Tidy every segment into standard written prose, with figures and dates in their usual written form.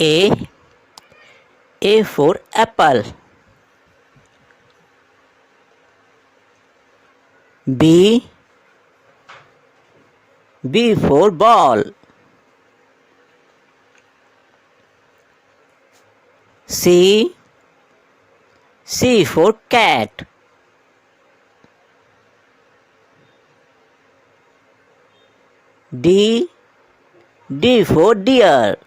A. A for apple. B. B for ball. C. C for cat. D. D for deer.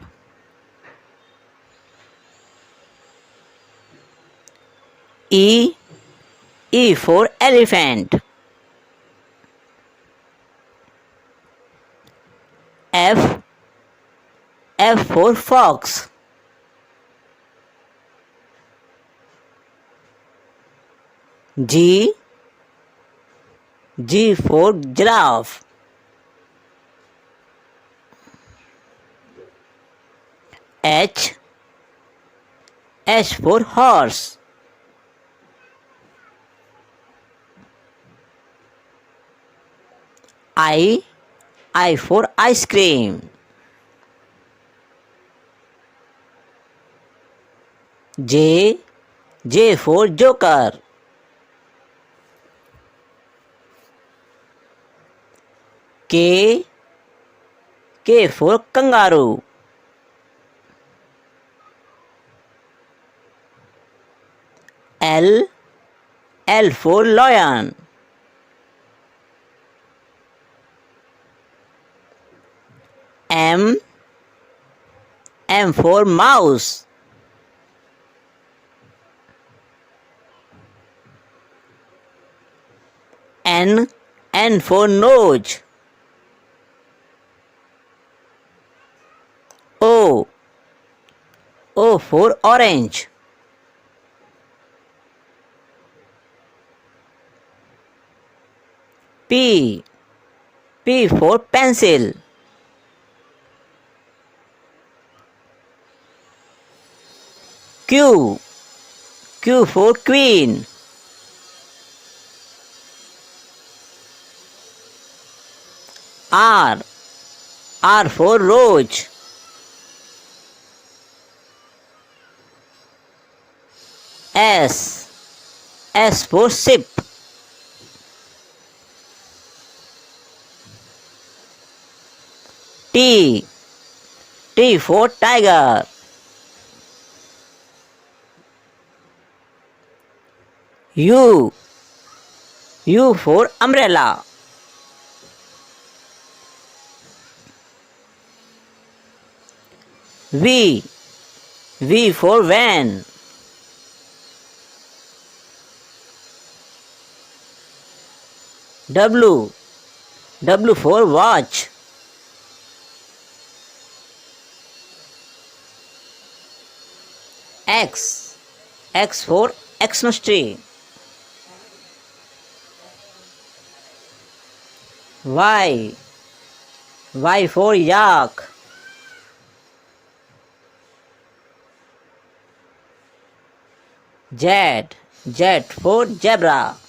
E. E for elephant. F. F for fox. G. G for giraffe. H. H for horse. I. I for ice cream. J. J for joker. K. K for kangaroo. L. L for lion. M. M for mouse. N. N for nose. O. O for orange. P. P for pencil. Q. Q for queen. R. R for rose. S. S for ship. T. T for tiger. U. U for umbrella. V. V for van. W. W for watch. X. X for Xmas tree. Y. Y for yak. Z. Z for zebra.